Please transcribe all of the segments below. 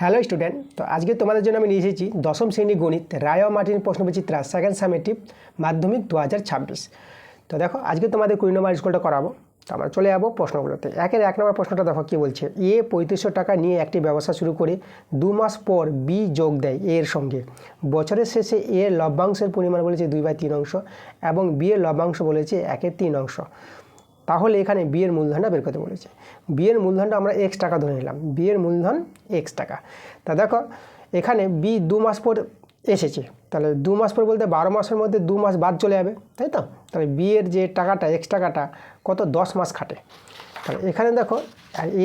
Hello student, তো আজকে তোমাদের জন্য আমি নিয়ে এসেছি দশম শ্রেণী গণিত রায় ও মার্টিন প্রশ্নবিচিত্রা সেকেন্ড সামেটিভ মাধ্যমিক 2026। তো দেখো আজকে তোমাদের 20 নম্বর স্কুলটা করাবো। তো আমরা চলে যাবো প্রশ্নগুলোতে। এক নম্বর প্রশ্নটা দেখো কী বলছে। এ 3500 টাকা নিয়ে একটি ব্যবসা শুরু করে 2 মাস পর বি যোগ দেয় এর সঙ্গে। বছরের শেষে এর লভ্যাংশের পরিমাণ বলেছে 2/3 অংশ এবং বি এর লভ্যাংশ বলেছে 1/3 অংশ। তাহলে এখানে বি এর মূলধনটা বের করতে বলেছে। বি এর মূলধনটা আমরা x টাকা ধরে নিলাম। বি এর মূলধন x টাকা। তা দেখো এখানে বি 2 মাস পর এসেছে, তাহলে 2 মাস পর বলতে 12 মাসের মধ্যে 2 মাস বাদ চলে যাবে, তাই তো? তাহলে বি এর যে টাকাটা x টাকাটা কত 10 মাস খাটে। তাহলে এখানে দেখো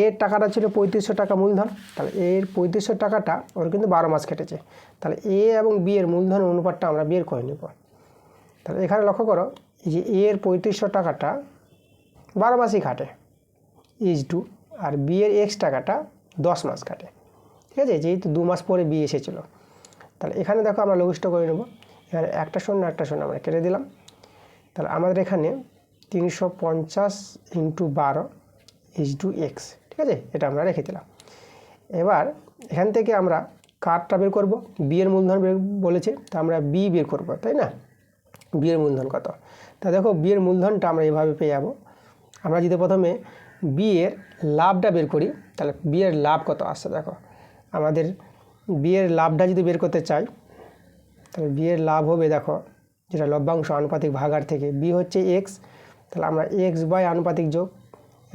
এর টাকাটা ছিল 3500 টাকা মূলধন, তাহলে এর 3500 টাকাটা ওর কিন্তু 12 মাস কেটেছে। তাহলে এ এবং বি এর মূলধন অনুপাতটা আমরা বের করে নেব। তাহলে এখানে লক্ষ্য করো যে এর 3500 টাকাটা 12 মাসই খাটে (2) আর বি এর x টাকাটা 10 মাস খাটে, ঠিক আছে? যেহেতু 2 মাস পরে বি এসেছিলো, তাহলে এখানে দেখো আমরা লঘিষ্ঠ করে নেব। এখানে একটা শূন্য আমরা কেটে দিলাম। তাহলে আমাদের এখানে 350 × 12 = x, ঠিক আছে? এটা আমরা রেখে দিলাম। এবার এখান থেকে আমরা কারটা বের করব। বি এর মূলধন বের বলেছে, তা আমরা বি বের করব, তাই না? বি এর মূলধন কত? তা দেখো বি এর মূলধনটা আমরা এভাবে পেয়ে যাবো। আমরা যদি প্রথমে বি এর লাভটা বের করি, তাহলে বি এর লাভ কত আসছে দেখো। আমাদের বি এর লাভটা যদি বের করতে চাই, তাহলে বি এর লাভ হবে দেখো, যেটা লভ্যাংশ আনুপাতিক ভাগার থেকে বি হচ্ছে x, তাহলে আমরা x/আনুপাতিক যোগ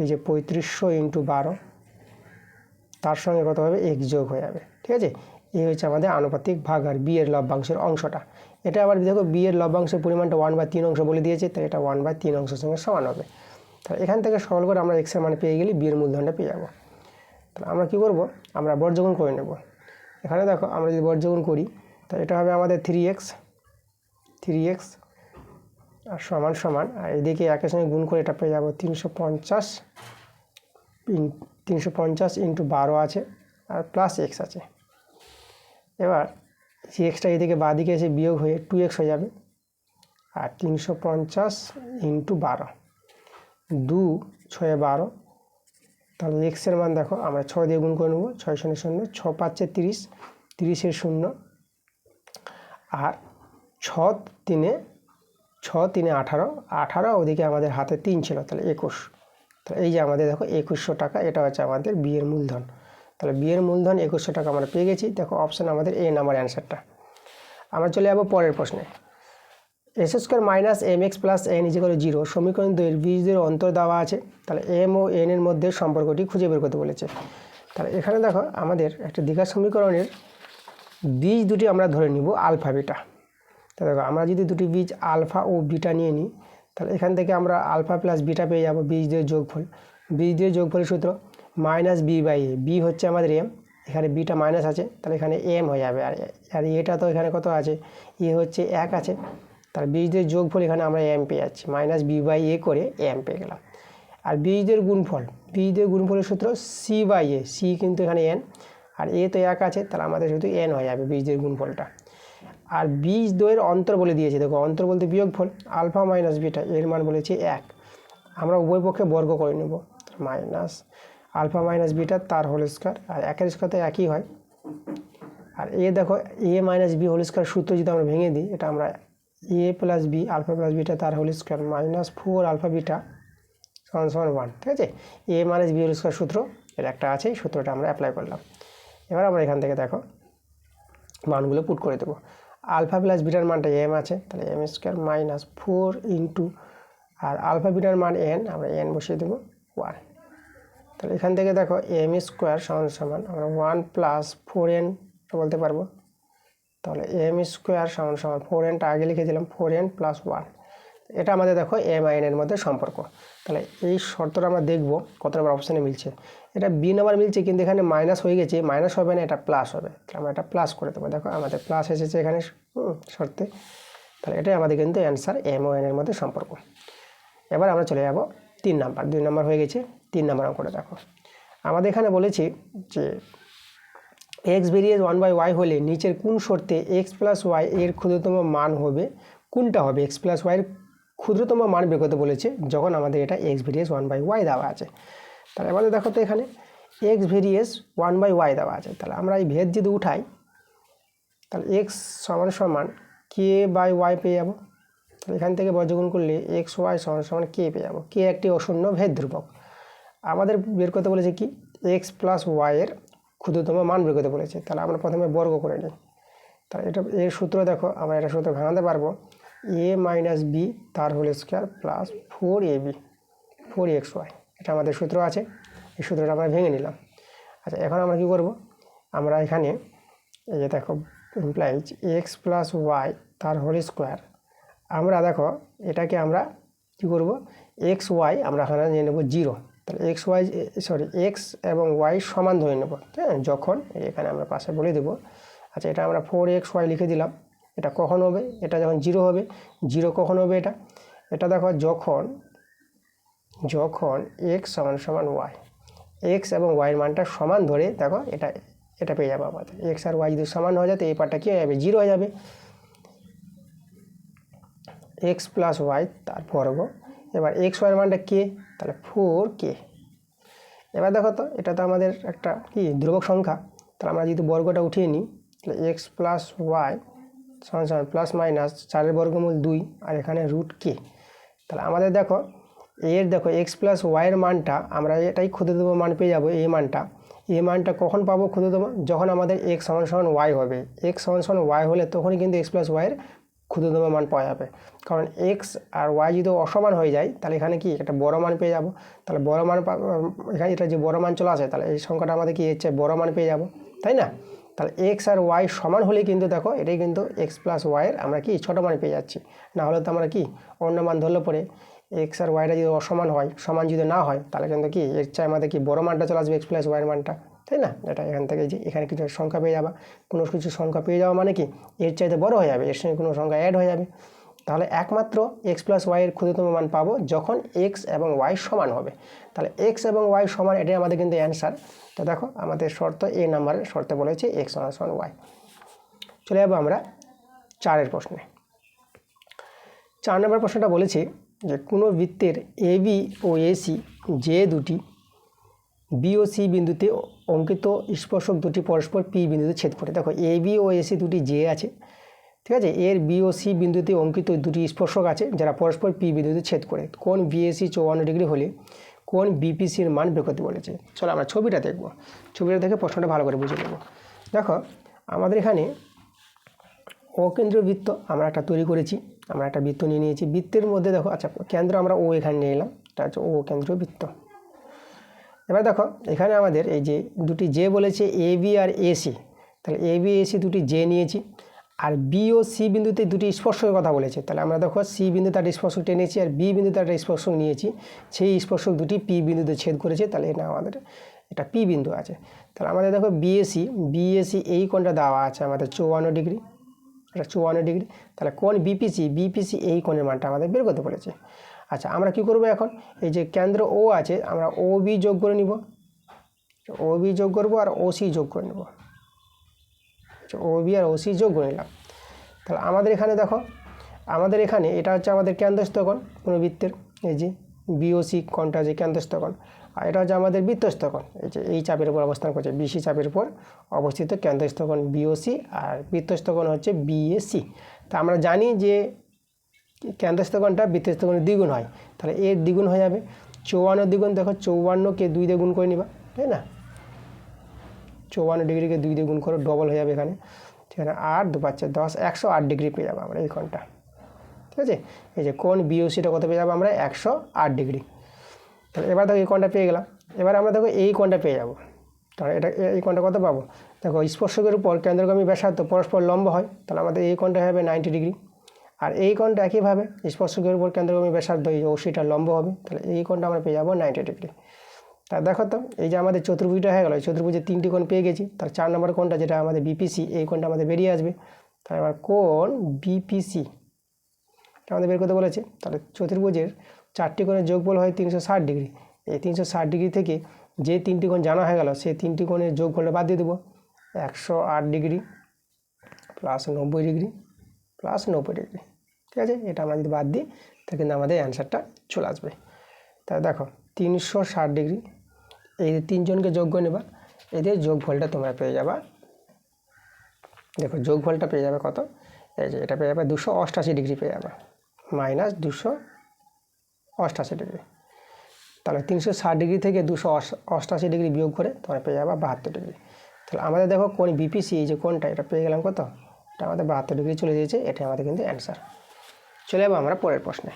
এই যে 3500 × 12 তার সঙ্গে কত হবে x যোগ হয়ে যাবে, ঠিক আছে? এই হচ্ছে আমাদের আনুপাতিক ভাগার বি এর লভ্যাংশের অংশটা। এটা আবার দেখো বি এর লভ্যাংশের পরিমাণটা 1/3 অংশ বলে দিয়েছে, তাই এটা 1/3 অংশের সঙ্গে সমান হবে। তাহলে এখান থেকে সরল করে আমরা x এর মান পেয়ে গেলে বি এর মূলধনটা পেয়ে যাবো। তাহলে আমরা কী করব, আমরা বর্গমূল করে নেব। এখানে দেখো আমরা যদি বর্গমূল করি, তাহলে এটা হবে আমাদের 3x আর সমান সমান, আর এদিকে একের সঙ্গে গুণ করে এটা পেয়ে যাবো 350 × 12 আছে আর প্লাস x আছে। এবার যে এক্সটা এদিকে বাঁ দিকে এসে বিয়োগ হয়ে 2x হয়ে যাবে, আর 350 × 12 2 6 12, তাহলে এক্সের মান দেখো আমরা 6 দিয়ে গুণ করে নেব। 6 শূন্য 0, 6 5 30, 30-এর 0, আর 6 3 18, 18 ওদিকে আমাদের হাতে 3 ছিল, তাহলে 21। তাহলে এই যে আমাদের দেখো 2100 টাকা, এটা হচ্ছে আমাদের বি এর মূলধন। তাহলে বি এর মূলধন 2100 টাকা আমরা পেয়ে গেছি। দেখো অপশান আমাদের এ নাম্বার অ্যান্সারটা। আমরা চলে যাবো পরের প্রশ্নে। s² - mx + n = 0 সমীকরণ 2 এর বীজদের অন্তর দেওয়া আছে। তাহলে m ও n এর মধ্যে সম্পর্কটি খুঁজে বের করতে বলেছে। তাহলে এখানে দেখো আমাদের একটা দ্বিঘাত সমীকরণের বীজ দুটি আমরা ধরে নিব আলফা বিটা। তো দেখো আমরা যদি দুটি বীজ আলফা ও বিটা নিয়ে নিই, তাহলে এখান থেকে আমরা আলফা প্লাস বিটা পেয়ে যাবো বীজদের যোগফল। বীজদের যোগফলের সূত্র -b/a। বি হচ্ছে আমাদের m, এখানে বিটা মাইনাস আছে, তাহলে এখানে m হয়ে যাবে। আর এটা তো এখানে কত আছে, এ হচ্ছে 1 আছে, তাহলে বীজদের যোগফল এখানে আমরা m পেয়ে যাচ্ছি, -b/a করে m পেয়ে গেলাম। আর বীজদের গুণফলের সূত্র c/a। c কিন্তু এখানে n, আর a তো 1 আছে, তাহলে আমাদের শুধু n হয়ে যাবে বীজদের গুণফলটা। আর বীজ দ্বয়ের অন্তর বলে দিয়েছে, দেখো অন্তর বলতে বিয়োগফল আলফা মাইনাস বিটা, এর মান বলেছে 1। আমরা উভয় পক্ষে বর্গ করে নেব, মাইনাস আলফা মাইনাস বিটা তার হোল স্কয়ার, আর 1-এর স্কয়ার তো একই হয়। আর এ দেখো a - b হোল স্কয়ার সূত্র যদি আমরা ভেঙে দিই, এটা আমরা a + b alpha plus beta তার হোল স্কয়ার -4 আলফা বিটা = 1, ঠিক আছে? a - b হোল স্কয়ার সূত্র এর একটা আছে, এই সূত্রটা আমরা অ্যাপ্লাই করলাম। এবার আমরা এখান থেকে দেখো মানগুলো পুট করে দেবো। আলফা প্লাস বিটার মানটা m আছে, তাহলে m² - 4 ইন্টু, আর আলফা বিটার মান n, আমরা n বসিয়ে দেবো 1। তাহলে এখান থেকে দেখো m² সমান আমরা 1 + 4n বলতে পারবো। তাহলে m² সমান 4nটা আগে লিখে দিলাম, 4n + 1। এটা আমাদের দেখো m আর n এর মধ্যে সম্পর্ক। তাহলে এই শর্তটা আমরা দেখব কত নম্বর অপশানে মিলছে। এটা বি নাম্বার মিলছে, কিন্তু এখানে মাইনাস হয়ে গেছে, মাইনাস হবে না, এটা প্লাস হবে। তাহলে আমরা এটা প্লাস করে দেবো। দেখো আমাদের প্লাস এসেছে এখানে শর্তে, তাহলে এটাই আমাদের কিন্তু অ্যান্সার, m ও n এর মধ্যে সম্পর্ক। এবার আমরা চলে যাব 3 নাম্বার। 2 নাম্বার হয়ে গেছে, 3 নাম্বার অঙ্কটা দেখো। আমাদের এখানে বলেছি যে x ভেরিয়েস 1/y হলে নিচের কোন শর্তে x + y এর ক্ষুদ্রতম মান হবে, কোনটা হবে? x + y এর ক্ষুদ্রতম মান বের করতে বলেছে যখন আমাদের এটা x ভেরিয়েস 1/y দেওয়া আছে। তাহলে আমাদের দেখো তো এখানে এক্স ভেরিয়েস 1/y দেওয়া আছে, তাহলে আমরা এই ভেদ যদি উঠাই তাহলে এক্স সমান সমান কে বাই ওয়াই পেয়ে যাবো। তাহলে এখান থেকে বর্গগুণ করলে এক্স ওয়াই সমান সমান কে পেয়ে যাবো। কে একটি অশূন্য ভেদ ধ্রুবক। আমাদের বের করতে বলেছে কি এক্স প্লাস ওয়াইয়ের ক্ষুদ্রতম মান বের করতে বলেছে। তাহলে আমরা প্রথমে বর্গ করে নিই। তাহলে এটা এর সূত্র দেখো, আমরা এটা সূত্র ভাঙাতে পারবো এ মাইনাস বি তার whole square plus 4ab 4xy, এটা আমাদের সূত্র আছে। এই সূত্রটা আমরা ভেঙে নিলাম। আচ্ছা, এখন আমরা কী করব, আমরা এখানে এই যে দেখো ইমপ্লাইজ এক্স প্লাস ওয়াই তার হোল স্কোয়ার, আমরা দেখো এটাকে আমরা কী করব এক্স ওয়াই আমরা এখানে নিয়ে নেব 0। তাহলে এক্স এবং ওয়াই সমান ধরে নেব, হ্যাঁ, যখন এখানে আমরা পাশে বলে দেবো। আচ্ছা, এটা আমরা 4xy লিখে দিলাম। এটা কখন হবে, এটা যখন 0 হবে। 0 কখন হবে, এটা দেখো যখন এক্স সমান সমান ওয়াই, এক্স এবং ওয়াইয়ের মানটা সমান ধরে দেখো এটা পেয়ে যাবো আমাদের। এক্স আর ওয়াই যদি সমান হয়ে যায় তো এই পার্টটা কী হয়ে যাবে, 0 হয়ে যাবে। এক্স প্লাস ওয়াই তার বর্গ, এবার এক্স ওয়াইয়ের মানটা কে, তাহলে 4k। এবার দেখো তো এটা তো আমাদের একটা কি ধ্রুবক সংখ্যা, তাহলে আমরা যদি বর্গটা উঠিয়ে নিই তাহলে এক্স প্লাস ওয়াই সমান সমান প্লাস মাইনাস 4 বর্গমূল 2 আর এখানে √k। তাহলে আমাদের দেখো এক্স প্লাস ওয়াইয়ের মানটা আমরা এটাই ক্ষুদ্রতম মান পেয়ে যাবো। এই মানটা কখন পাবো ক্ষুদ্রতম, যখন আমাদের এক্স সমান সমান ওয়াই হবে। এক্স সমান সমান ওয়াই হলে তখনই কিন্তু এক্স প্লাস ওয়াইয়ের ক্ষুদ্রতম মান পাওয়া যাবে। কারণ এক্স আর ওয়াই যদি অসমান হয়ে যায় তাহলে এখানে কি একটা বড় মান পেয়ে যাব। তাহলে বড় মান এখানে এটা যে বড় মান চলে আসে, তাহলে এই সংখ্যাটা আমাদের কি হচ্ছে বড় মান পেয়ে যাব, তাই না? তাহলে এক্স আর ওয়াই সমান হলে কিন্তু দেখো এটাই কিন্তু এক্স প্লাস ওয়াইয়ের আমরা কি ছোটো মান পেয়ে যাচ্ছি। না হলে তো আমরা কি অন্য মান ধরলে পরে এক্স আর ওয়াইটা যদি অসমান হয়, সমান যদি না হয়, তাহলে কিন্তু কি এর চাই আমাদের কি বড় মানটা চলে আসবে এক্স প্লাস ওয়াইয়ের মানটা, তাই না? এটা এখান থেকে যে এখানে কিছু সংখ্যা পেয়ে যাবা, কোনো কিছু সংখ্যা পেয়ে যাওয়া মানে কি এর চাইতে বড় হয়ে যাবে, এর সঙ্গে কোনো সংখ্যা অ্যাড হয়ে যাবে। তাহলে একমাত্র এক্স প্লাস ওয়াইয়ের ক্ষুদ্রতম মান পাবো যখন এক্স এবং ওয়াই সমান হবে। তাহলে এক্স এবং ওয়াই সমান, এটাই আমাদের কিন্তু অ্যান্সার। তো দেখো আমাদের শর্ত এ নাম্বারের শর্তে বলেছে এক্স সমান ওয়াই। চলে যাবো আমরা 4 প্রশ্নে। 4 নম্বর প্রশ্নটা বলেছে যে কোনো বৃত্তের এবি ও এসি যে দুটি বি ও সি বিন্দুতে অঙ্কিত স্পর্শক দুটি পরস্পর পি বিন্দুতে ছেদ করে। দেখো এবি ও এসি দুটি যে আছে, ঠিক আছে, এর বি ও সি বিন্দুতে অঙ্কিত দুটি স্পর্শক আছে যারা পরস্পর পি বিন্দুতে ছেদ করে। কোণ বিএসি 54 ডিগ্রি হলে কোণ বিপিসির মান বের করতে বলেছে। চলো আমরা ছবিটা দেখব, ছবিটা দেখে প্রশ্নটা ভালো করে বুঝে নেব। দেখো আমাদের এখানে অকেন্দ্রীয় বৃত্ত আমরা একটা তৈরি করেছি, আমরা একটা বৃত্ত নিয়ে নিয়েছি। বৃত্তের মধ্যে দেখো, আচ্ছা কেন্দ্র আমরা ও এখানে নিয়ে এলাম, এটা হচ্ছে ও কেন্দ্রীয় বৃত্ত। এবার দেখো এখানে আমাদের এই যে দুটি জে বলেছে এ বি আর এসি, তাহলে এ বি এসি দুটি জে নিয়েছি। আর বি ও সি বিন্দুতে দুটি স্পর্শকের কথা বলেছে, তাহলে আমরা দেখো সি বিন্দুতে একটা স্পর্শক টেনেছি আর বি বিন্দুতে একটা স্পর্শক নিয়েছি। সেই স্পর্শক দুটি পি বিন্দুতে ছেদ করেছে, তাহলে এটা আমাদের এটা পি বিন্দু আছে। তাহলে আমাদের দেখো বিএসি এই কোণটা দেওয়া আছে আমাদের 54 ডিগ্রি, এটা 54 ডিগ্রি। তাহলে কোণ বিপিসি এই কোণের মানটা আমাদের বের করতে বলেছে। আচ্ছা আমরা কি করব এখন, এই যে কেন্দ্র ও আছে আমরা ও বি যোগ করে নিব, ও বি যোগ করবো আর ও সি যোগ করে নেব, ও বি আর ও সি যোগ করে নিলাম। তাহলে আমাদের এখানে দেখো আমাদের এখানে এটা হচ্ছে আমাদের কেন্দ্রস্থ কোণ কোনো বৃত্তের, এই যে বিওসি কোণটা যে কেন্দ্রস্থ কোণ, আর এটা হচ্ছে আমাদের বৃত্তস্থ কোণ, এই যে এই চাপের উপর অবস্থান করছে, বিসি চাপের উপর অবস্থিত কেন্দ্রস্থ কোণ বিওসি আর বৃত্তস্থ কোণ হচ্ছে বিএসি। তা আমরা জানি যে কেন্দ্রস্থ কোণটা বৃত্তস্থ কোণের দ্বিগুণ হয়, তাহলে এর দ্বিগুণ হয়ে যাবে 54 দ্বিগুণ। দেখো 54কে 2 দিয়ে গুণ করে নিবা, তাই না? 54 ডিগ্রিকে 2 দিয়ে গুণ করো, ডবল হয়ে যাবে এখানে, ঠিক আছে। 8 2 5 10 108 ডিগ্রি পেয়ে যাবো আমরা এই কোণটা, ঠিক আছে। এই যে কোণ বিওসিটা কত পেয়ে যাবো আমরা 108 ডিগ্রি। তাহলে এবার দেখো এই কোণটা পেয়ে গেলাম। এবার আমরা দেখো এই কোণটা পেয়ে যাবো, তাহলে এটা এই কোণটা কত পাবো, দেখো স্পর্শকের উপর কেন্দ্রগামী ব্যাসার্ধ পরস্পর লম্ব হয়, তাহলে আমাদের এই কোণটা হবে 90 ডিগ্রি। আর এই কোণটা একইভাবে স্পর্শকের উপর কেন্দ্রগামী ব্যাসার্ধ এই অংশীটা লম্ব হবে, তাহলে এই কোণটা আমরা পেয়ে যাবো 90 ডিগ্রি। তা দেখো তো এই যে আমাদের চতুর্ভুজটা হয়ে গেল, এই চতুর্ভুজে 3টি কোণ পেয়ে গেছি। তার 4 নম্বর কোণটা যেটা আমাদের বিপিসি, এই কোণটা আমাদের বেরিয়ে আসবে। তাহলে এবার কোণ বিপিসি এটা আমাদের বের করতে বলেছে। তাহলে চতুর্ভুজের 4টি কোণের যোগফল হয় 360 ডিগ্রি। এই 360 ডিগ্রি থেকে যে 3টি কোণ জানা হয়ে গেল সেই 3টি কোণের যোগফলটা বাদ দিয়ে দেবো, 108 degree plus 90 degree plus 90 degree, ঠিক আছে। এটা আমরা যদি বাদ দিই তাহলে কিন্তু আমাদের অ্যান্সারটা চলে আসবে। তাহলে দেখো 360 ডিগ্রি এই তিনজনকে যোগ করে নেবা, এদের যোগফলটা তোমরা পেয়ে যাবা। দেখো যোগফলটা পেয়ে যাবে কত, এই যে এটা পেয়ে যাবে 288 ডিগ্রি পেয়ে যাবে, মাইনাস 288 ডিগ্রি। তাহলে 360 ডিগ্রি থেকে 288 ডিগ্রি বিয়োগ করে তোমরা পেয়ে যাবা 72 ডিগ্রি। তাহলে আমাদের দেখো কোন বিপিসি, এই যে কোনটা, এটা পেয়ে গেলাম কত, এটা আমাদের 72 ডিগ্রি চলে গিয়েছে, এটা আমাদের কিন্তু অ্যান্সার। চলে যাবো আমরা পরের প্রশ্নে।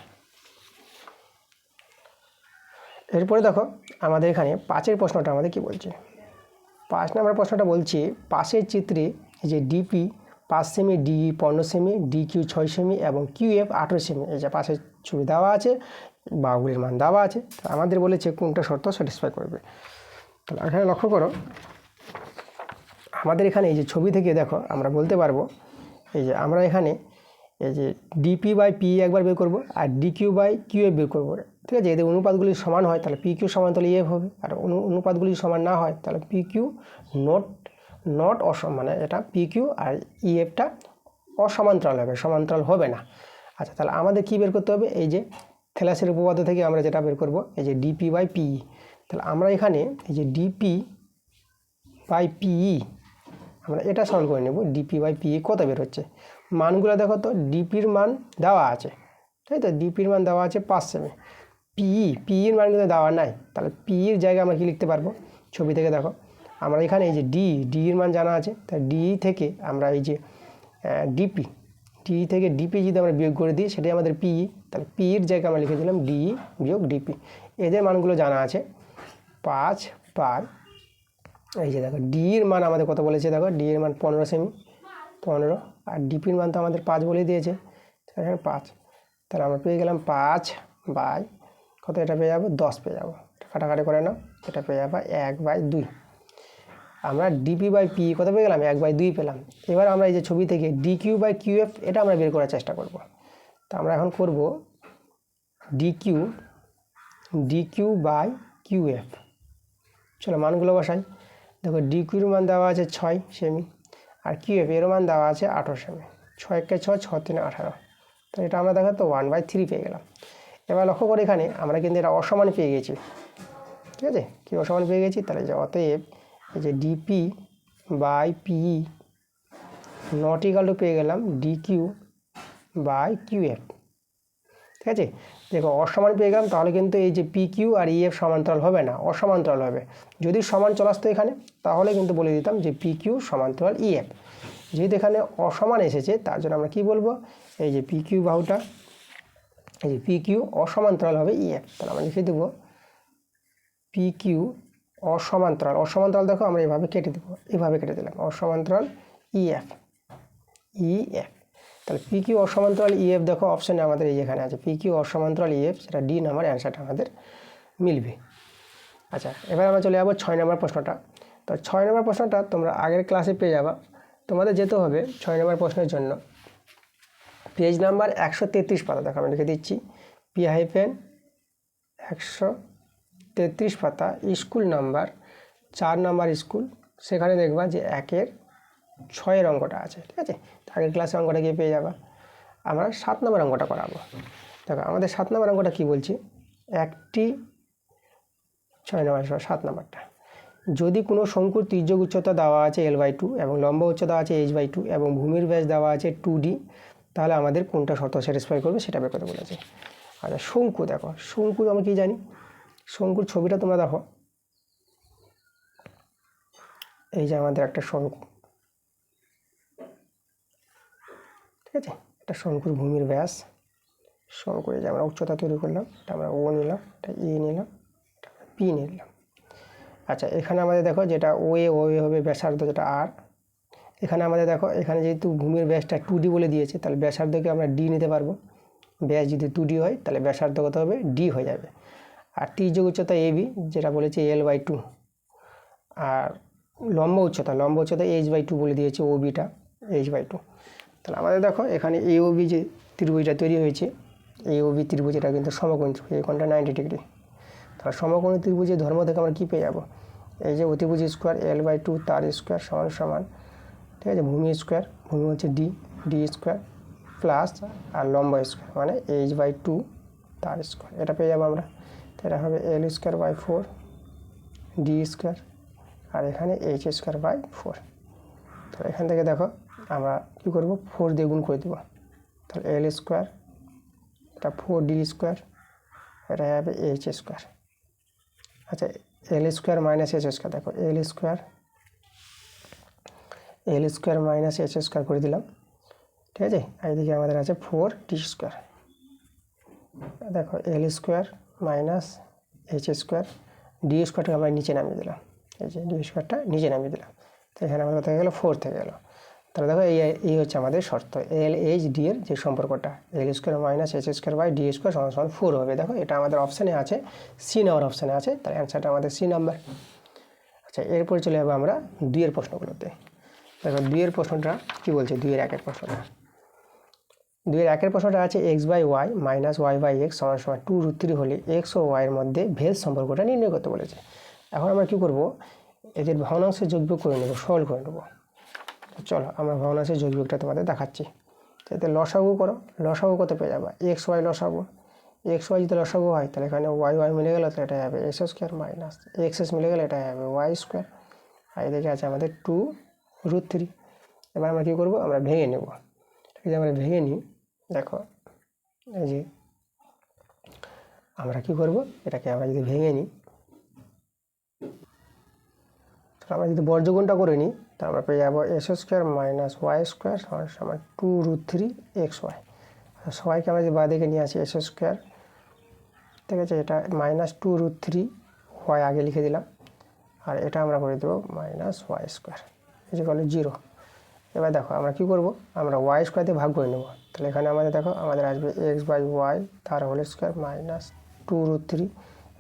এরপরে দেখো আমাদের এখানে 5 প্রশ্নটা আমাদের কি বলছে। 5 নম্বর প্রশ্নটা বলছি, পাশের চিত্রে যে DP 5 semi, D 15 semi, DQ 6 semi এবং কিউএফ 18 সেমি, এই যে পাশের ছবি দেওয়া আছে, বাহুগুলির মান দেওয়া আছে। আমাদের বলেছে কোনটা শর্ত স্যাটিসফাই করবে। তাহলে এখানে লক্ষ্য করো, আমাদের এখানে এই যে ছবি থেকে দেখো আমরা বলতে পারবো, এই যে আমরা এখানে এই যে ডিপি বাই পি একবার বের করবো আর ডিকিউ বাই কিউএফ বের করবো, ঠিক আছে। যদি অনুপাতগুলি সমান হয় তাহলে পি কিউ সমান তাহলে ইএফ হবে, আর অনুপাতগুলি সমান না হয় তাহলে পি কিউ নট অসমান, মানে এটা পি কিউ আর ইএফটা অসমান্তরাল হবে, সমান্তরাল হবে না। আচ্ছা, তাহলে আমাদের কি বের করতে হবে, এই যে থ্যালাসের উপপাদ্য থেকে আমরা যেটা বের করব, এই যে ডিপি বাই পিই। তাহলে আমরা এখানে এই যে ডিপি বাই পিই আমরা এটা সলভ করে নেব। ডিপি বাই পিই কত বের হচ্ছে, মানগুলো দেখো তো, ডিপির মান দেওয়া আছে, তাই তো, ডিপির মান দেওয়া আছে 5 সেমি। পিইর মান কিন্তু দেওয়া নাই, তাহলে পিইর জায়গায় আমরা কি লিখতে পারবো, ছবি থেকে দেখো আমরা এখানে এই যে ডির মান জানা আছে, তাই ডি থেকে আমরা এই যে ডি থেকে ডিপি যদি আমরা বিয়োগ করে দিই সেটাই আমাদের পিই, তাহলে পিইর জায়গায় আমরা লিখে দিলাম ডি বিয়োগ ডিপি। এদের মানগুলো জানা আছে 5 বাই, এই যে দেখো ডির মান আমাদের কত বলেছে, দেখো ডির মান 15 সেমি, 15, আর ডিপির মান তো আমাদের 5 বলে দিয়েছে, এখানে 5। তাহলে আমরা পেয়ে গেলাম 5 বাই কত, এটা পেয়ে যাবো 10 পেয়ে যাবো, কাটাকাটি করে নাও, এটা পেয়ে যাবো 1/2। আমরা ডিপি বাই পি কত পেয়ে গেলাম, 1/2 পেলাম। এবার আমরা এই যে ছবি থেকে ডিকিউ বাই কিউএফ এটা আমরা বের করার চেষ্টা করব। তো আমরা এখন করব ডিকিউ বাই কিউএফ। চলো মানগুলো বসাই। দেখো ডিকিউর মান দেওয়া আছে 6 সেমি, আর কিউএফ এর মান দেওয়া আছে 18 সেমি। 6 × 6 = 6, 3 = 18। তো এটা আমরা দেখো তো 1/3 পেয়ে গেলাম। এবার লক্ষ্য করে এখানে আমরা কিন্তু এটা অসমান পেয়ে গেছি, ঠিক আছে, কি অসমান পেয়ে গেছি, তাহলে যে অতএব এই যে DP by PE not equal to পেয়ে গেলাম ডিকিউ বাই কিউএফ, ঠিক আছে। দেখো অসমান পেয়ে গেলাম, তাহলে কিন্তু এই যে পি কিউ আর ইএফ সমান্তরাল হবে না, অসমান্তরাল হবে। যদি সমান চলে আসতো এখানে তাহলে কিন্তু বলে দিতাম যে পি কিউ সমান্তরাল ইএফ। যেহেতু এখানে অসমান এসেছে তার জন্য আমরা কি বলবো, এই যে পি কিউ বাহুটা, এই যে পি কিউ অসমান্তরাল হবে ইএফ। তাহলে আমরা লিখে দেবো পি কিউ অসমান্তরাল দেখো আমরা এভাবে কেটে দেবো, এভাবে কেটে দিলাম, অসমান্তরাল ইএফ। তাহলে পি কিউ অসমান্তরাল ইএফ দেখো অপশানে আমাদের এই যেখানে আছে পি কিউ অসমান্তরাল ইএফ, সেটা ডি নাম্বার অ্যান্সারটা আমাদের মিলবে। আচ্ছা, এবার আমরা চলে যাবো 6 নম্বর প্রশ্নটা। তো 6 নম্বর প্রশ্নটা তোমরা আগের ক্লাসে পেয়ে যাবা। তোমাদের যেতে হবে 6 নম্বর প্রশ্নের জন্য পেজ নাম্বার 133 পাতা, দেখো আমি লিখে দিচ্ছি P-133 পাতা, স্কুল নাম্বার 4 নম্বর স্কুল। সেখানে দেখবা যে 1-6 অঙ্কটা আছে, ঠিক আছে। আগের ক্লাসে অঙ্কটা গিয়ে পেয়ে যাবা। আমরা 7 নম্বর অঙ্কটা করাবো। দেখো আমাদের 7 নম্বর অঙ্কটা কী বলছি, 7 নম্বরটা, যদি কোনো শঙ্কুর তির্যক উচ্চতা দেওয়া আছে L/2 এবং লম্ব উচ্চতা আছে H/2 এবং ভূমির ব্যাস দেওয়া আছে 2D, তাহলে আমাদের কোনটা শর্ত স্যাটিসফাই করবে সেটা বের করতে বলেছে। আচ্ছা, শঙ্কু দেখো, শঙ্কু আমরা কি জানি, শঙ্কুর ছবিটা তোমরা দেখো, এই যে আমাদের একটা শঙ্কু, ঠিক আছে, এটা শঙ্কুর ভূমির ব্যাস, শঙ্কুর এই যে আমরা উচ্চতা তৈরি করলাম, এটা আমরা ও নিলাম, এটা এ নিলাম, এটা পি নিলাম। আচ্ছা, এখানে আমাদের দেখো যেটা ও এ হবে ব্যাসার্ধ যেটা আর। এখানে আমাদের দেখো এখানে যেহেতু ভূমির ব্যাসটা 2D বলে দিয়েছে, তাহলে ব্যাসার্ধকে আমরা ডি নিতে পারবো। ব্যাস যদি 2D হয় তাহলে ব্যাসার্ধ কত হবে, ডি হয়ে যাবে। আর তির্যক উচ্চতা AB যেটা বলেছে L/2, আর লম্ব উচ্চতা H/2 বলে দিয়েছে, OBটা H/2। তাহলে আমাদের দেখো এখানে AOB যে ত্রিভুজটা তৈরি হয়েছে, AOB ত্রিভুজ এটা কিন্তু সমকোণী ত্রিভুজ, এই কোণটা 90 ডিগ্রি। তাহলে সমকোণী ত্রিভুজের ধর্ম থেকে আমরা কী পেয়ে যাবো, এই যে অতিভুজ স্কোয়ার L/2 তার স্কোয়ার সমান, ঠিক আছে, ভূমি স্কোয়ার, ভূমি হচ্ছে ডি স্কোয়ার প্লাস আর লম্ব স্কোয়ার মানে H/2 তার স্কোয়ার, এটা পেয়ে যাবো আমরা। তো এটা হবে L²/4 ডি স্কোয়ার, আর এখানে এইচ স্কোয়ার বাই 4। তাহলে এখান থেকে দেখো আমরা কী করবো, 4 দিয়ে গুণ করে দেবো। তাহলে এল স্কোয়ার, এটা 4d স্কোয়ার, এটা হবে এইচ স্কোয়ার। আচ্ছা, এল স্কোয়ার মাইনাস এইচ স্কোয়ার, দেখো L square minus H square করে দিলাম, ঠিক আছে। আর এদিকে আমাদের আছে 4d স্কোয়ার। দেখো L square minus H square, D স্কোয়ারটা আমরা নিচে নামিয়ে দিলাম, এই যে ডি স্কোয়ারটা নিচে নামিয়ে দিলাম। তো এখানে আমাদের কোথায় গেলো, 4 থেকে গেলো। তাহলে দেখো এই হচ্ছে আমাদের শর্ত, এল এইচ ডি এর যে সম্পর্কটা, L square minus H square by D square সমান সমান 4 হবে। দেখো এটা আমাদের অপশানে আছে, সি নাম্বার অপশানে আছে, তাহলে অ্যান্সারটা আমাদের সি নাম্বার। আচ্ছা, এরপর চলে যাবো আমরা 2 এর প্রশ্নগুলোতে। দেখো 2 এর প্রশ্নটা কী বলছে, 2 এর 1 এর প্রশ্নটা, 2 এর 1 এর প্রশ্নটা আছে x by y minus y by x সমান সমান 2√3 হলে এক্স ও ওয়াইয়ের মধ্যে ভেদ সম্পর্কটা নির্ণয় করতে বলেছে। এখন আমরা কী করব, এদের ভগ্নাংশের যোগবিয়োগ করে নেব, সরল করে নেব। চলো আমরা ভগ্নাংশের যোগবিয়োগটা তোমাদের দেখাচ্ছি। যাতে লসাগু করো, লসাগু কত পেয়ে যাবে, এক্স ওয়াই লসাগু, এক্স ওয়াই যদি লসাগু হয় তাহলে এখানে ওয়াই ওয়াই মিলে গেলে তাহলে এটা হবে x square minus x S মিলে গেলে এটা হবে ওয়াই স্কোয়ার, আর এদিকে আছে আমাদের 2√3। এবার আমরা কী করবো, আমরা ভেঙে নেব। ঠিক আছে, আমরা ভেঙে নিই। দেখো এই যে আমরা কী করব, এটাকে আমরা যদি ভেঙে নিই, তাহলে আমরা যদি বর্গগুণটা করে নিই, তাহলে আমরা পেয়ে যাবো x square minus y square সমান সমান 2√3 এক্স ওয়াই। সবাইকে আমরা যদি বাঁদিকে নিয়ে আসি এক্স স্কোয়ার, ঠিক আছে, এটা মাইনাস 2√3 ওয়াই আগে লিখে দিলাম, আর এটা আমরা করে দেবো মাইনাস ওয়াই স্কোয়ার, এই যে বলে 0। এবার দেখো আমরা কী করব, আমরা ওয়াই স্কোয়ার দিয়ে ভাগ করে নেব। তাহলে এখানে আমাদের দেখো আমাদের আসবে এক্স বাই ওয়াই তার হোল স্কোয়ার মাইনাস 2√3,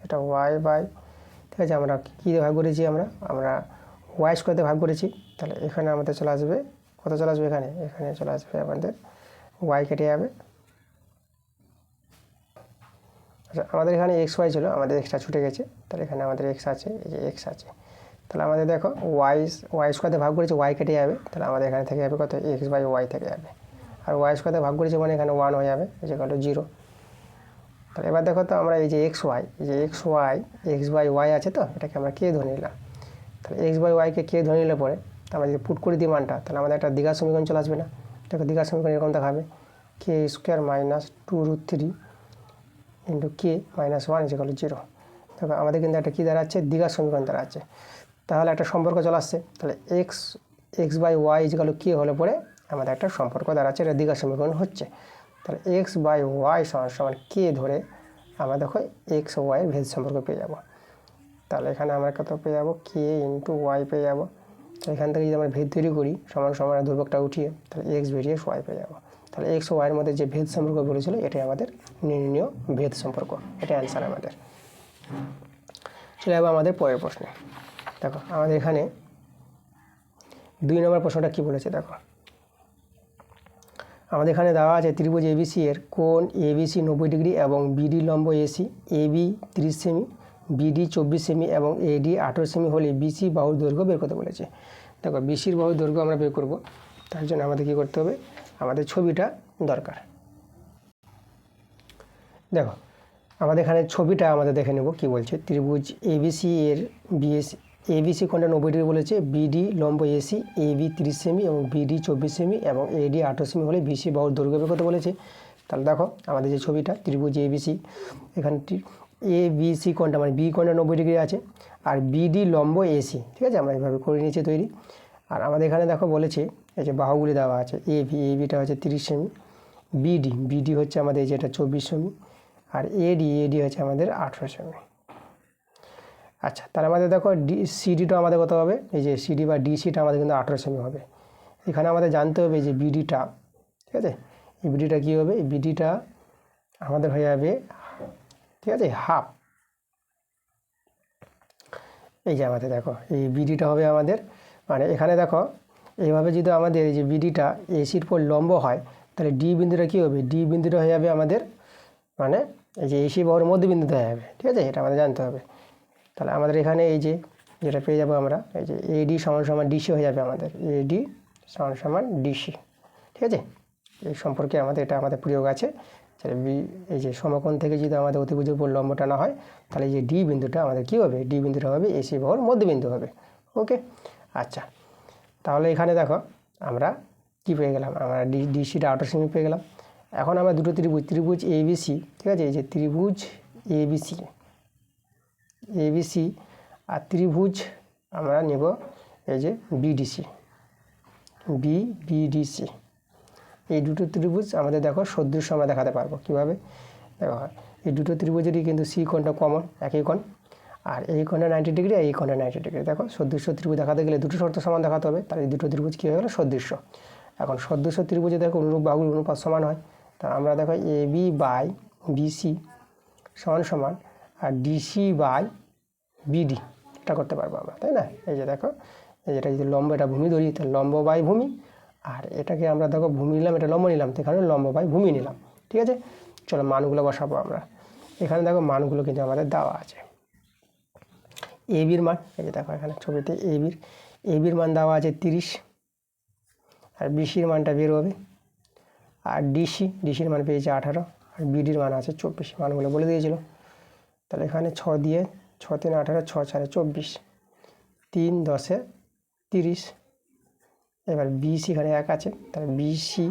এটা ওয়াই বাই, ঠিক আছে, আমরা কী দিয়ে ভাগ করেছি, আমরা ওয়াই স্কোয়ার দিয়ে ভাগ করেছি। তাহলে এখানে আমাদের চলে আসবে, কত চলে আসবে, এখানে চলে আসবে আমাদের ওয়াই কেটে যাবে। আচ্ছা, আমাদের এখানে এক্স ওয়াই ছিল, আমাদের এক্সট্রা ছুটে গেছে, তাহলে এখানে আমাদের এক্স আছে, এই যে এক্স আছে। তাহলে আমাদের দেখো ওয়াই স্কোয়ারে ভাগ করেছে, ওয়াই কেটে যাবে, তাহলে আমাদের এখানে থেকে যাবে কত, এক্স বাই ওয়াই থেকে যাবে। আর ওয়াই স্কোয়ারে ভাগ করেছে মানে এখানে 1 হয়ে যাবে, এই যে কত 0। তাহলে এবার দেখো তো আমরা এই যে x y x by y আছে, তো এটাকে আমরা কে ধরে নিলাম। তাহলে এক্স বাই ওয়াইকে কে ধরে নিলে পরে আমরা যদি পুট করে দিই মানটা, তাহলে আমাদের একটা দ্বিঘাত সমীকরণ চলে আসবে না। দেখো দ্বিঘাত সমীকরণ এরকম দেখাবে, K square minus 2√3 into K minus 1 is equal to 0। দেখো আমাদের কিন্তু একটা কী দাঁড়াচ্ছে, দ্বিঘাত সমীকরণ দাঁড়াচ্ছে। তাহলে একটা সম্পর্ক চলে আসছে, তাহলে X by Y is equal to K হলে পরে আমাদের একটা সম্পর্ক দাঁড়াচ্ছে, এটা দ্বিঘাত সমীকরণ হচ্ছে। তাহলে এক্স বাই ওয়াই সমান সমান কে ধরে আমরা দেখো এক্স ও ওয়াইয়ের ভেদ সম্পর্ক পেয়ে যাব। তাহলে এখানে আমরা কত পেয়ে যাবো, কে ইন্টু ওয়াই পেয়ে যাবো। তো এখান থেকে যদি আমরা ভেদ তৈরি করি সমান সমান ধ্রুবকটা উঠিয়ে, তাহলে এক্স বেরিয়ে ওয়াই পেয়ে যাবো। তাহলে এক্স ও ওয়াইয়ের মধ্যে যে ভেদ সম্পর্ক বলেছিল এটাই আমাদের নির্ণীয় ভেদ সম্পর্ক, এটা অ্যান্সার আমাদের। চলে যাবো আমাদের পরের প্রশ্নে। দেখো আমাদের এখানে 2 নম্বর প্রশ্নটা কী বলেছে, দেখো আমাদের এখানে দেওয়া আছে ত্রিভুজ এবিসি এর কোণ এবিসি 90 ডিগ্রি এবং বিডি লম্ব এসি, এবি 30 সেমি, বিডি 24 সেমি এবং এডি 18 সেমি হলে বিসি বাহুর দৈর্ঘ্য বের করতে বলেছে। দেখো বিসির বাহুর দৈর্ঘ্য আমরা বের করব, তার জন্য আমাদের কী করতে হবে, আমাদের ছবিটা দরকার। দেখো আমাদের এখানে ছবিটা আমাদের দেখে নেব কী বলছে, ত্রিভুজ এবিসি এর এবিসি কোণটা 90 ডিগ্রি বলেছে, বিডি লম্ব এসি, এবি 30 সেমি এবং বিডি 24 সেমি এবং এডি 18 সেমি হলে বিসি বাহুর দৈর্ঘ্য বের করতে বলেছে। তাহলে দেখো আমাদের যে ছবিটা ত্রিভুজ এবিসি, এখানে এবিসি কোণটা মানে বি কোণটা 90 ডিগ্রি আছে, আর বিডি লম্ব এসি, ঠিক আছে, আমরা এইভাবে করে নিয়েছি তৈরি। আর আমাদের এখানে দেখো বলেছে এই যে বাহুগুলি দেওয়া আছে, এবিটা হচ্ছে 30 সেমি, বিডি হচ্ছে আমাদের এই যেটা 24 সেমি, আর এডি হচ্ছে আমাদের 18 সেমি। আচ্ছা, তাহলে আমাদের দেখো সিডিটা আমাদের কত হবে, এই যে সিডি বা ডিসিটা আমাদের কিন্তু 18 সেমি হবে। এখানে আমাদের জানতে হবে যে বিডিটা, ঠিক আছে, এই বিডিটা কী হবে, এই বিডিটা আমাদের হয়ে যাবে, ঠিক আছে, হাফ। এই যে আমাদের দেখো এই বিডিটা হবে আমাদের, মানে এখানে দেখো এইভাবে যদি আমাদের এই যে বিডিটা এসির পর লম্ব হয়, তাহলে ডি বিন্দুটা কী হবে, ডি বিন্দুটা হয়ে যাবে আমাদের, মানে এই যে এসি বাহুর মধ্যবিন্দুতে হয়ে যাবে, ঠিক আছে, এটা আমাদের জানতে হবে। তাহলে আমাদের এখানে এই যে যেটা পেয়ে যাবো আমরা, এই যে এডি সমান সমান ডিসি হয়ে যাবে আমাদের, এডি সমান সমান ডিসি, ঠিক আছে। এই সম্পর্কে আমাদের এটা আমাদের প্রয়োগ আছে, তাহলে বি এই যে সমকোণ থেকে যদি আমাদের অতিভুজের উপর লম্ব টানা হয় তাহলে এই যে ডি বিন্দুটা আমাদের কী হবে, ডি বিন্দুটা হবে এসি বাহুর মধ্যবিন্দু হবে। ওকে, আচ্ছা তাহলে এখানে দেখো আমরা কী পেয়ে গেলাম, আমরা ডিসিটা আউটার সেমি পেয়ে গেলাম। এখন আমরা দুটো ত্রিভুজ এবিসি, ঠিক আছে, এই যে ত্রিভুজ এবিসি আর ত্রিভুজ আমরা নেব এই যে বিডিসি, বিডিসি, এই দুটো ত্রিভুজ আমাদের দেখো সদৃশ্য আমরা দেখাতে পারবো কীভাবে। দেখো এই দুটো ত্রিভুজেরই কিন্তু সি কোণটা কমন, একই কোণ, আর এই কোণটা 90 ডিগ্রি, এই কোণটা 90 ডিগ্রি। দেখো সদৃশ্য ত্রিভুজ দেখাতে গেলে দুটো শর্ত সমান দেখাতে হবে, তাহলে এই দুটো ত্রিভুজ কী হয়ে গেলো, সদৃশ্য। এখন সদৃশ্য ত্রিভুজে দেখো অনুরূপ বাহুর অনুপাত সমান হয়, তা আমরা দেখো এবি বাই বিসি সমান সমান আর ডিসি বাই বিডি, এটা করতে পারবো আমরা, তাই না। এই যে দেখো এই যেটা যদি লম্ব, এটা ভূমি ধরি, তাহলে লম্ব বাই ভূমি, আর এটাকে আমরা দেখো ভূমি নিলাম, এটা লম্ব নিলাম, তো এখানে লম্ব বাই ভূমি নিলাম। ঠিক আছে, চলো মানগুলো বসাবো আমরা। এখানে দেখো মানগুলো কিন্তু আমাদের দেওয়া আছে। এবির মান, এই যে দেখো এখানে ছবিতে এবির মান দেওয়া আছে 30, আর বিসির মানটা বের হবে, আর ডিসির মান পেয়েছে 18, আর বিডির মান আছে 24, মানগুলো বলে দিয়েছিল। তাহলে এখানে 6 দিয়ে 6 3 18, 6 4 24, 3 10 30। এবার বিসি এখানে 1 আছে, তাহলে বিসি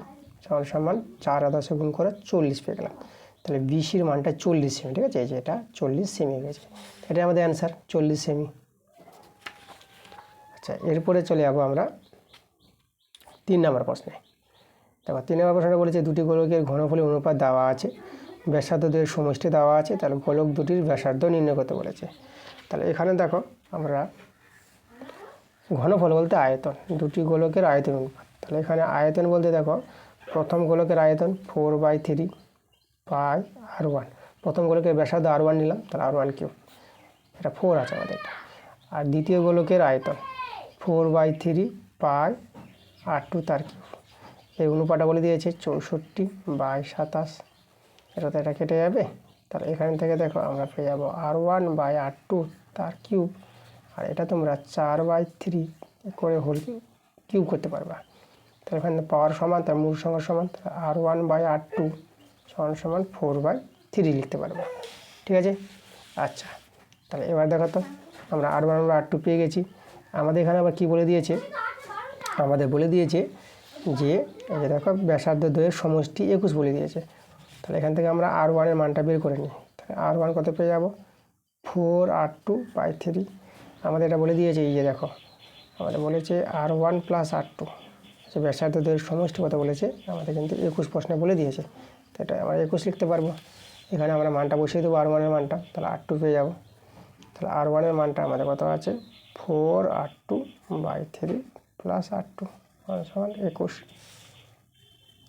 সমান 4 আর 10 গুণ করে 40 পেয়ে গেলাম। তাহলে বিসির মানটা 40 সেমি, ঠিক আছে, এই যে এটা 40 সেমি হয়ে গেছে, এটাই আমাদের অ্যান্সার 40 সেমি। আচ্ছা এরপরে চলে যাবো আমরা 3 নম্বর প্রশ্নে। দেখো 3 নম্বর প্রশ্নটা বলেছে দুটি গোলকের ঘনফলের অনুপাত দেওয়া আছে, ব্যাসার্ধ দুয়ের সমষ্টি দেওয়া আছে, তাহলে গোলক দুটির ব্যাসার্ধ নির্ণয় করতে বলেছে। তাহলে এখানে দেখো আমরা ঘনফল বলতে আয়তন, দুটি গোলকের আয়তন অনুপাত। তাহলে এখানে আয়তন বলতে দেখো প্রথম গোলকের আয়তন 4/3 পাই r1, প্রথম গোলকের ব্যাসার্ধ r1 নিলাম, তাহলে r1 কিউব, এটা 4 আছে আমাদের এটা। আর দ্বিতীয় গোলকের আয়তন 4/3 পাই r2 তার কিউব, এই অনুপাতটা বলে দিয়েছে 64/27, এটাতে এটা কেটে যাবে। তাহলে এখান থেকে দেখো আমরা পেয়ে যাবো r1/r2 তার কিউব, আর এটা তোমরা 4/3 করে হোল কিউব করতে পারবা। তাহলে এখানে পাওয়ার সমান, তার মূল সংখ্যা সমান, তাহলে r1/r2 সমান 4/3 লিখতে পারবো। ঠিক আছে, আচ্ছা তাহলে এবার দেখো তো আমরা r1/r2 পেয়ে গেছি। আমাদের এখানে আবার কী বলে দিয়েছে, আমাদের বলে দিয়েছে যে এই যে দেখো ব্যাসার্ধ দ্বয়ের সমষ্টি 21 বলে দিয়েছে। তাহলে এখান থেকে আমরা r1 এর মানটা বের করে নিই, তাহলে r1 কত পেয়ে যাবো, 4r2/3। আমাদের এটা বলে দিয়েছে, এই যে দেখো আমাদের বলেছে r1 + r2, যে ব্যাসার্ধ দ্বয়ের সমষ্টি কত বলেছে আমাদের কিন্তু 21 প্রশ্নে বলে দিয়েছে, তো এটা আমরা 21 লিখতে পারবো। এখানে আমরা মানটা বসিয়ে দেবো r1 এর মানটা, তাহলে r2 পেয়ে যাবো। তাহলে r1 এর মানটা আমাদের কত আছে, 4r2/3 + r2 সমান 21।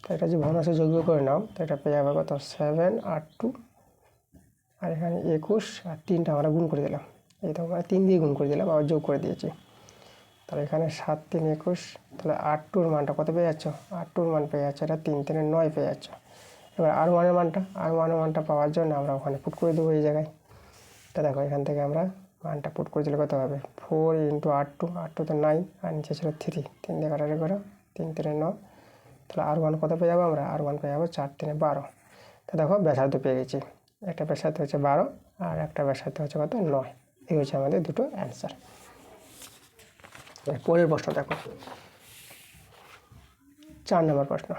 তো এটা যে ভগ্নাংশে যোগ করে নাও, তো এটা পেয়ে যাবে কত, 7r2, আর এখানে 21 আর 3টা আমরা গুণ করে দিলাম, এই তো আমরা 3 দিয়ে গুণ করে দিলাম, আবার যোগ করে দিয়েছি। তাহলে এখানে 7 3 21, তাহলে r2 এর মানটা কত পেয়ে যাচ্ছ, r2 এর মান পেয়ে যাচ্ছে এটা 3 3 9 পেয়ে যাচ্ছ। এবার r1 এর মানটা পাওয়ার জন্য আমরা ওখানে পুট করে দেবো এই জায়গায়। তা দেখো এখান থেকে আমরা মানটা পুট করে দিলে কত হবে, 4 × r2 তো 9, আর নিচে ছিল 3, 3 দিয়ে কাটাকাটি করো, 3 3 9, তাহলে r1 কত পেয়ে যাবো আমরা, r1 পেয়ে যাবো 4 3 12। তো দেখো ব্যাসার্ধ পেয়ে গেছি, একটা ব্যাসার্ধ হচ্ছে 12 আর একটা ব্যাসার্ধ হচ্ছে কত, 9। এই হচ্ছে আমাদের দুটো অ্যান্সার। পরের প্রশ্ন দেখো 4 নম্বর প্রশ্ন।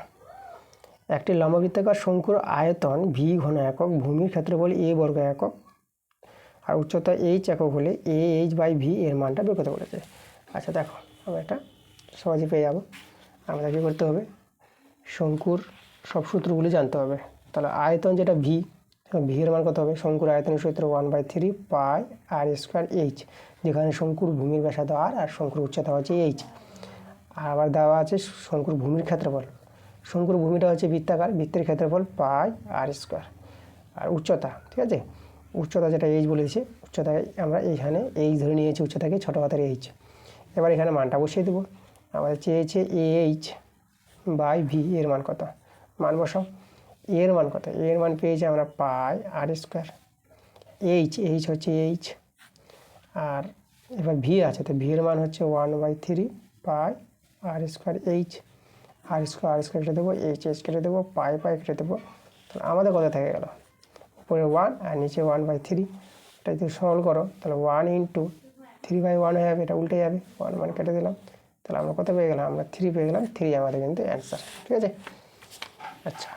একটি লম্ববৃত্তাকার শঙ্কুর আয়তন v ঘন একক, ভূমির ক্ষেত্রফল a বর্গ একক, আর উচ্চতা h একক হলে ah/v এর মানটা বের করতে বলেছে। আচ্ছা দেখো আমরা এটা সহজে পেয়ে যাবো। আমাদের কী করতে হবে, শঙ্কুর সব সূত্রগুলি জানতে হবে। তাহলে আয়তন যেটা v এর মান কত হবে, শঙ্কুর আয়তনের সূত্র 1/3 পাই r²h, যেখানে শঙ্কুর ভূমির ব্যাসার্ধ r আর শঙ্কুর উচ্চতা হচ্ছে h। আর আবার দেওয়া আছে শঙ্কুর ভূমির ক্ষেত্রফল, শঙ্কুর ভূমিটা হচ্ছে বৃত্তাকার, বৃত্তের ক্ষেত্রফল পাই r², আর উচ্চতা, ঠিক আছে, উচ্চতা যেটা h বলে দিয়েছে, উচ্চতায় আমরা এইখানে h ধরে নিয়েছি, উচ্চতাকে ছোটো হাতের h। এবার এখানে মানটা বসিয়ে দেবো, আমাদের চেয়েছে ah/v এর মান কত, মান বসাও। এর মান কত, এর মান পেয়েছি আমরা পাই r², h হচ্ছে h, আর এবার v আছে, তো v এর মান হচ্ছে 1/3 পাই r²h, r² কেটে দেবো, h কেটে দেবো, পাই কেটে দেবো, তাহলে আমাদের কত থেকে গেল, উপরে 1 আর নিচে 1/3, এটা যদি সলভ করো তাহলে 1 ইন্টু 3/1 হয়ে যাবে, এটা উল্টে যাবে, 1 কেটে দিলাম, তাহলে আমরা কত পেয়ে গেলাম, আমরা 3 পেয়ে গেলাম। 3 আমাদের কিন্তু অ্যান্সার, ঠিক আছে। আচ্ছা,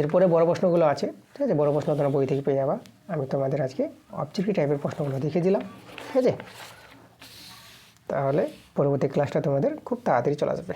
এরপরে বড় প্রশ্নগুলো আছে, ঠিক আছে, বড় প্রশ্ন তোমরা বই থেকে পেয়ে যাবা। আমি তোমাদের আজকে অবজেক্টিভ টাইপের প্রশ্নগুলো দেখিয়ে দিলাম, ঠিক আছে। তাহলে পরবর্তী ক্লাসটা তোমাদের খুব তাড়াতাড়ি চলে আসবে।